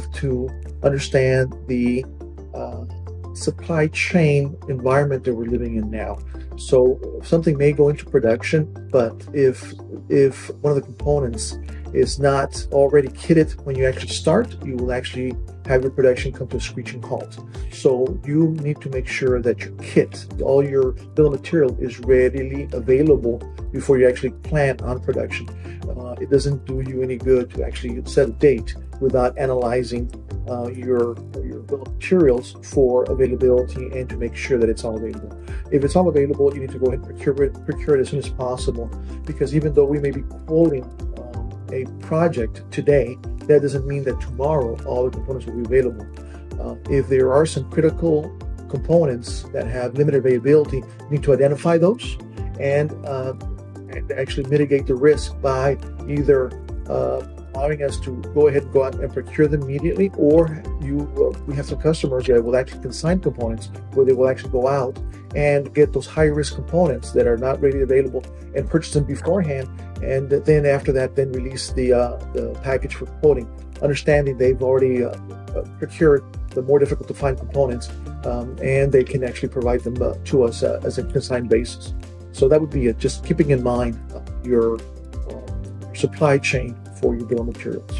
have to understand the supply chain environment that we're living in now. So something may go into production, but if one of the components is not already kitted when you actually start, you will actually have your production come to a screeching halt. So you need to make sure that your kit, all your bill of material, is readily available before you actually plan on production. It doesn't do you any good to actually set a date without analyzing your bill of materials for availability and to make sure that it's all available. If it's all available, you need to go ahead and procure it as soon as possible, because even though we may be quoting a project today, that doesn't mean that tomorrow all the components will be available. If there are some critical components that have limited availability, you need to identify those and actually mitigate the risk by either allowing us to go ahead and go out and procure them immediately, or we have some customers that will actually consign components where they will actually go out and get those high-risk components that are not readily available and purchase them beforehand, and then after that, then release the package for quoting, understanding they've already procured the more difficult to find components, and they can actually provide them to us as a consigned basis. So that would be it, just keeping in mind your supply chain for your bill of materials.